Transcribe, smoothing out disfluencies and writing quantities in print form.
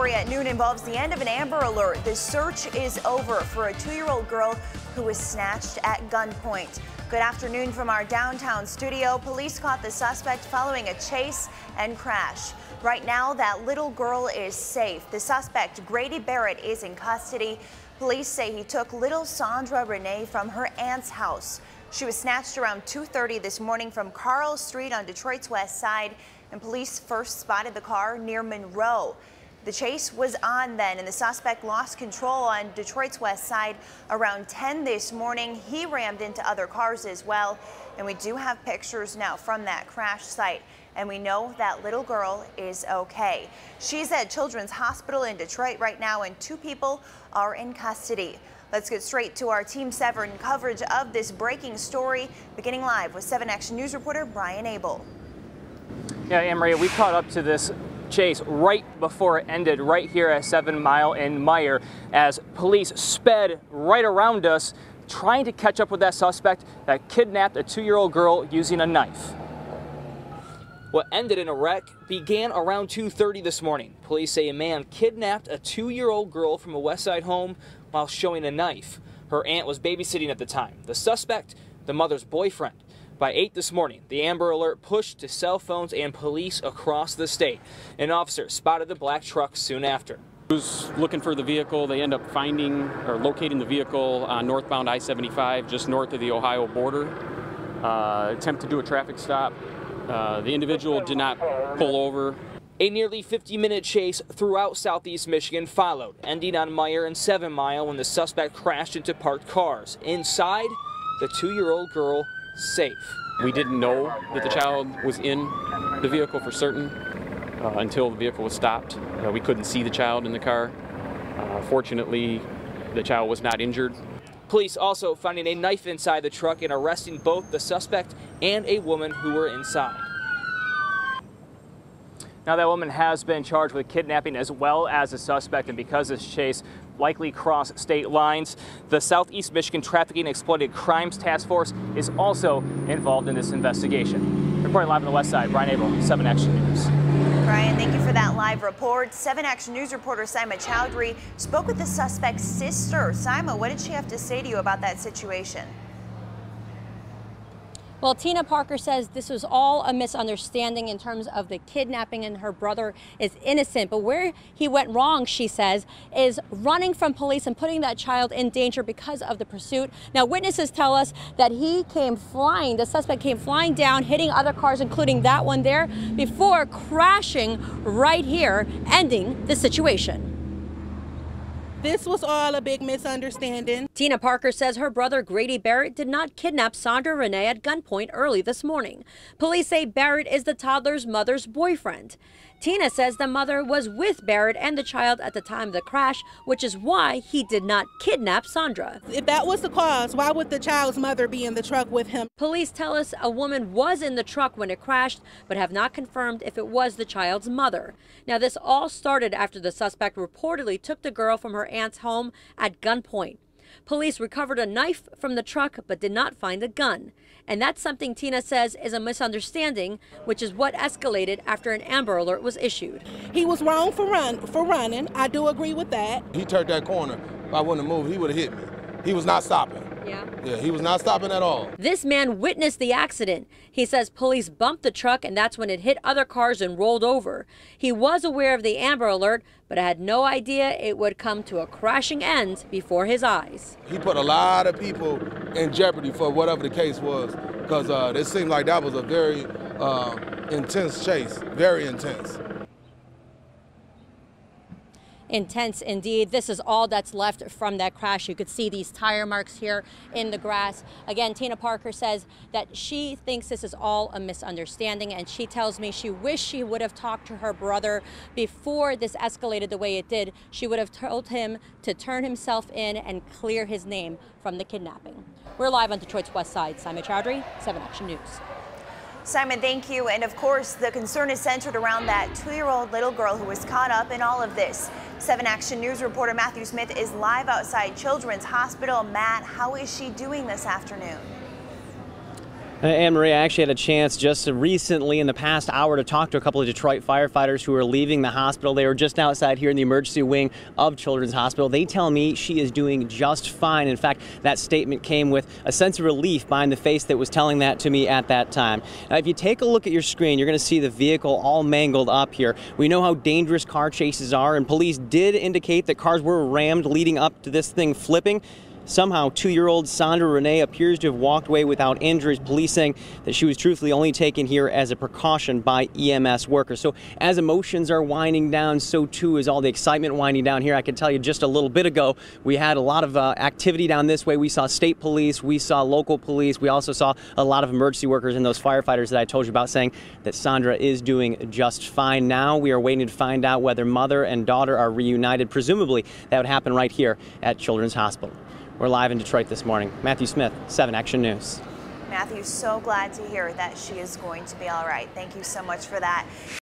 story at noon involves the end of an Amber Alert. The search is over for a 2-year-old girl who was snatched at gunpoint. Good afternoon from our downtown studio. Police caught the suspect following a chase and crash. Right now, that little girl is safe. The suspect, Grady Barrett, is in custody. Police say he took little Sandra Renee from her aunt's house. She was snatched around 2:30 this morning from Carl Street on Detroit's west side, and police first spotted the car near Monroe. The chase was on then, and the suspect lost control on Detroit's west side around 10 this morning. He rammed into other cars as well, and we do have pictures now from that crash site, and we know that little girl is okay. She's at Children's Hospital in Detroit right now, and 2 people are in custody. Let's get straight to our Team 7 coverage of this breaking story, beginning live with 7 Action News reporter Brian Abel. Yeah, Anne-Marie, we caught up to this chase right before it ended right here at 7 Mile and Meyers as police sped right around us trying to catch up with that suspect that kidnapped a 2-year-old girl using a knife. What ended in a wreck began around 2:30 this morning. Police say a man kidnapped a 2-year-old girl from a West Side home while showing a knife. Her aunt was babysitting at the time. The suspect, the mother's boyfriend. By 8 this morning, the Amber Alert pushed to cell phones and police across the state. An officer spotted the black truck soon after. He was looking for the vehicle. They end up finding or locating the vehicle on northbound I-75, just north of the Ohio border. Attempt to do a traffic stop. The individual did not pull over. A nearly 50-minute chase throughout southeast Michigan followed, ending on Meyers and 7 Mile when the suspect crashed into parked cars. Inside, the 2-year-old girl safe. We didn't know that the child was in the vehicle for certain until the vehicle was stopped. We couldn't see the child in the car. Fortunately, the child was not injured. Police also finding a knife inside the truck and arresting both the suspect and a woman who were inside. Now, that woman has been charged with kidnapping as well as the suspect, and because this chase likely crossed state lines, the Southeast Michigan Trafficking and Exploited Crimes Task Force is also involved in this investigation. Reporting live on the west side, Brian Abel, 7 Action News. Brian, thank you for that live report. 7 Action News reporter Sima Chowdhury spoke with the suspect's sister. Sima, what did she have to say to you about that situation? Well, Tina Parker says this was all a misunderstanding in terms of the kidnapping, and her brother is innocent. But where he went wrong, she says, is running from police and putting that child in danger because of the pursuit. Now, witnesses tell us that he came flying, the suspect came flying down, hitting other cars, including that one there, before crashing right here, ending the situation. This was all a big misunderstanding. Tina Parker says her brother Grady Barrett did not kidnap Sandra Renee at gunpoint early this morning. Police say Barrett is the toddler's mother's boyfriend. Tina says the mother was with Barrett and the child at the time of the crash, which is why he did not kidnap Sandra. If that was the cause, why would the child's mother be in the truck with him? Police tell us a woman was in the truck when it crashed, but have not confirmed if it was the child's mother. Now, this all started after the suspect reportedly took the girl from her aunt's home at gunpoint. Police recovered a knife from the truck but did not find a gun. And that's something Tina says is a misunderstanding, which is what escalated after an Amber Alert was issued. He was wrong for running. I do agree with that. He turned that corner. If I wouldn't have moved, he would have hit me. He was not stopping. Yeah, he was not stopping at all. This man witnessed the accident. He says police bumped the truck, and that's when it hit other cars and rolled over. He was aware of the Amber Alert, but had no idea it would come to a crashing end before his eyes. He put a lot of people in jeopardy for whatever the case was, because it seemed like that was a very intense chase, very intense. Intense indeed. This is all that's left from that crash. You could see these tire marks here in the grass. Again, Tina Parker says that she thinks this is all a misunderstanding, and she tells me she wished she would have talked to her brother before this escalated the way it did. She would have told him to turn himself in and clear his name from the kidnapping. We're live on Detroit's west side. Sima Chowdhury, 7 Action News. Simon, thank you. And of course, the concern is centered around that 2-year-old little girl who was caught up in all of this. 7 Action News reporter Matthew Smith is live outside Children's Hospital. Matt, how is she doing this afternoon? And Maria, I actually had a chance just recently in the past hour to talk to a couple of Detroit firefighters who are leaving the hospital. They were just outside here in the emergency wing of Children's Hospital. They tell me she is doing just fine. In fact, that statement came with a sense of relief behind the face that was telling that to me at that time. Now, if you take a look at your screen, you're going to see the vehicle all mangled up here. We know how dangerous car chases are, and police did indicate that cars were rammed leading up to this thing flipping. Somehow, 2-year-old Sandra Renee appears to have walked away without injuries, police saying that she was truthfully only taken here as a precaution by EMS workers. So as emotions are winding down, so too is all the excitement winding down here. I can tell you just a little bit ago, we had a lot of activity down this way. We saw state police, we saw local police, we also saw a lot of emergency workers and those firefighters that I told you about saying that Sandra is doing just fine. Now we are waiting to find out whether mother and daughter are reunited. Presumably that would happen right here at Children's Hospital. We're live in Detroit this morning. Matthew Smith, 7 Action News. Matthew, so glad to hear that she is going to be all right. Thank you so much for that.